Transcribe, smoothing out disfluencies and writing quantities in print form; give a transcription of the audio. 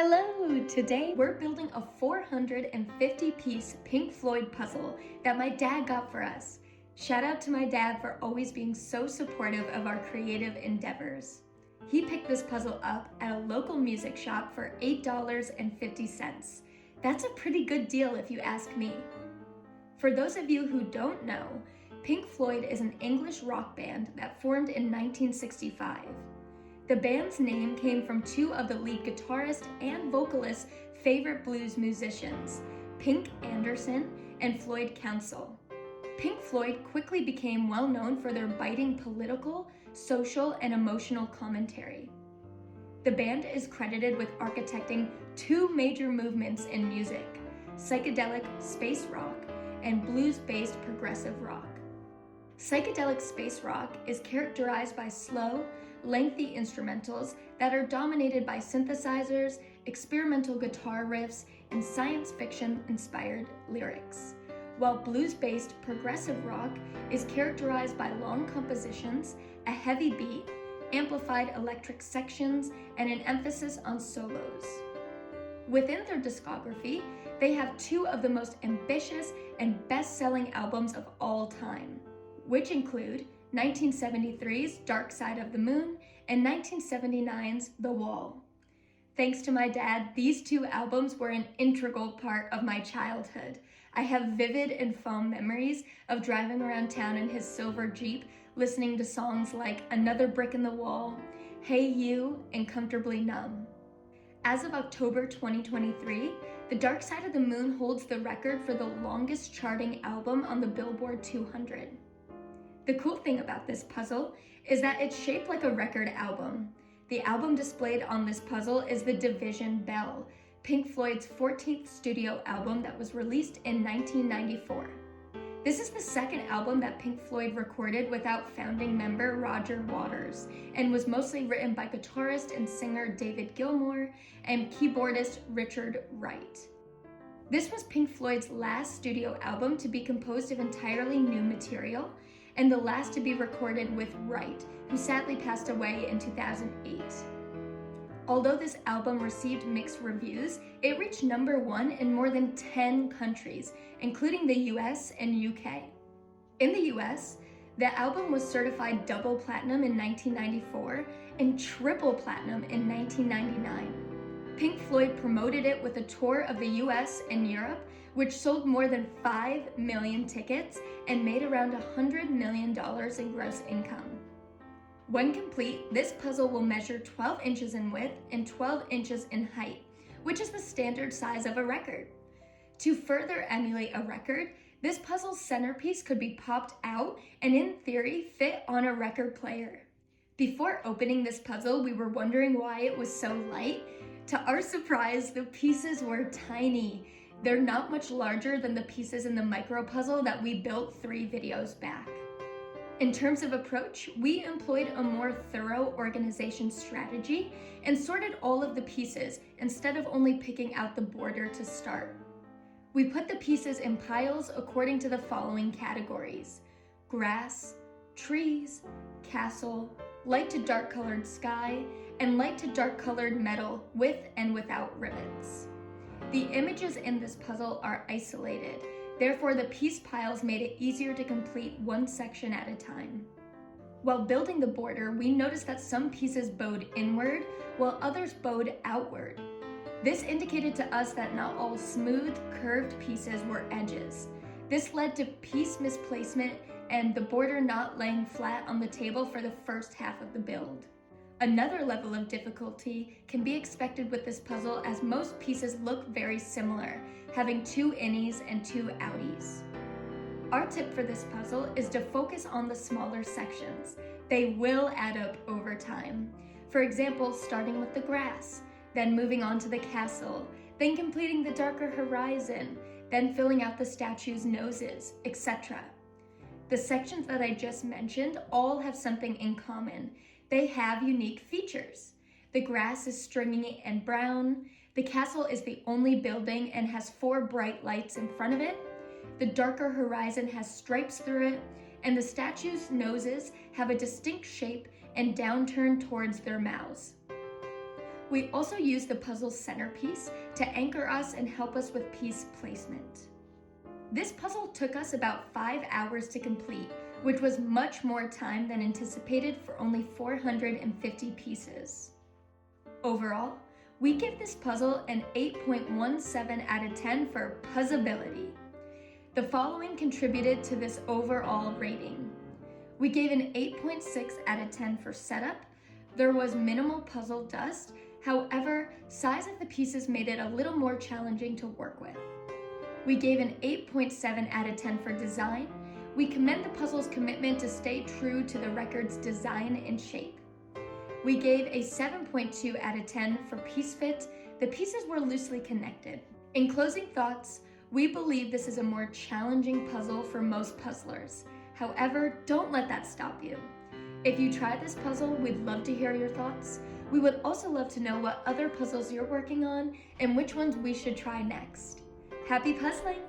Hello! Today we're building a 450-piece Pink Floyd puzzle that my dad got for us. Shout out to my dad for always being so supportive of our creative endeavors. He picked this puzzle up at a local music shop for $8.50. That's a pretty good deal if you ask me. For those of you who don't know, Pink Floyd is an English rock band that formed in 1965. The band's name came from two of the lead guitarist and vocalist's favorite blues musicians, Pink Anderson and Floyd Council. Pink Floyd quickly became well known for their biting political, social, and emotional commentary. The band is credited with architecting two major movements in music: psychedelic space rock and blues-based progressive rock. Psychedelic space rock is characterized by slow, lengthy instrumentals that are dominated by synthesizers, experimental guitar riffs, and science fiction-inspired lyrics, while blues-based progressive rock is characterized by long compositions, a heavy beat, amplified electric sections, and an emphasis on solos. Within their discography, they have two of the most ambitious and best-selling albums of all time, which include 1973's Dark Side of the Moon and 1979's The Wall. Thanks to my dad, these two albums were an integral part of my childhood. I have vivid and fond memories of driving around town in his silver Jeep, listening to songs like Another Brick in the Wall, Hey You, and Comfortably Numb. As of October 2023, The Dark Side of the Moon holds the record for the longest charting album on the Billboard 200. The cool thing about this puzzle is that it's shaped like a record album. The album displayed on this puzzle is The Division Bell, Pink Floyd's 14th studio album that was released in 1994. This is the second album that Pink Floyd recorded without founding member Roger Waters, and was mostly written by guitarist and singer David Gilmour and keyboardist Richard Wright. This was Pink Floyd's last studio album to be composed of entirely new material, and the last to be recorded with Wright, who sadly passed away in 2008. Although this album received mixed reviews, it reached #1 in more than 10 countries, including the US and UK. In the US, the album was certified double platinum in 1994 and triple platinum in 1999. Pink Floyd promoted it with a tour of the US and Europe, which sold more than 5 million tickets and made around $100 million in gross income. When complete, this puzzle will measure 12 inches in width and 12 inches in height, which is the standard size of a record. To further emulate a record, this puzzle's centerpiece could be popped out and in theory fit on a record player. Before opening this puzzle, we were wondering why it was so light. To our surprise, the pieces were tiny. They're not much larger than the pieces in the micro puzzle that we built 3 videos back. In terms of approach, we employed a more thorough organization strategy and sorted all of the pieces instead of only picking out the border to start. We put the pieces in piles according to the following categories: grass, trees, castle, light to dark colored sky, and light to dark colored metal with and without rivets. The images in this puzzle are isolated, therefore the piece piles made it easier to complete one section at a time. While building the border, we noticed that some pieces bowed inward while others bowed outward. This indicated to us that not all smooth, curved pieces were edges. This led to piece misplacement and the border not laying flat on the table for the first half of the build. Another level of difficulty can be expected with this puzzle, as most pieces look very similar, having 2 innies and 2 outies. Our tip for this puzzle is to focus on the smaller sections. They will add up over time. For example, starting with the grass, then moving on to the castle, then completing the darker horizon, then filling out the statue's noses, etc. The sections that I just mentioned all have something in common. They have unique features. The grass is stringy and brown. The castle is the only building and has 4 bright lights in front of it. The darker horizon has stripes through it, and the statues' noses have a distinct shape and downturn towards their mouths. We also used the puzzle's centerpiece to anchor us and help us with piece placement. This puzzle took us about 5 hours to complete, which was much more time than anticipated for only 450 pieces. Overall, we give this puzzle an 8.17 out of 10 for puzzability. The following contributed to this overall rating. We gave an 8.6 out of 10 for setup. There was minimal puzzle dust. However, size of the pieces made it a little more challenging to work with. We gave an 8.7 out of 10 for design. We commend the puzzle's commitment to stay true to the record's design and shape. We gave a 7.2 out of 10 for piece fit. The pieces were loosely connected. In closing thoughts, we believe this is a more challenging puzzle for most puzzlers. However, don't let that stop you. If you try this puzzle, we'd love to hear your thoughts. We would also love to know what other puzzles you're working on and which ones we should try next. Happy puzzling!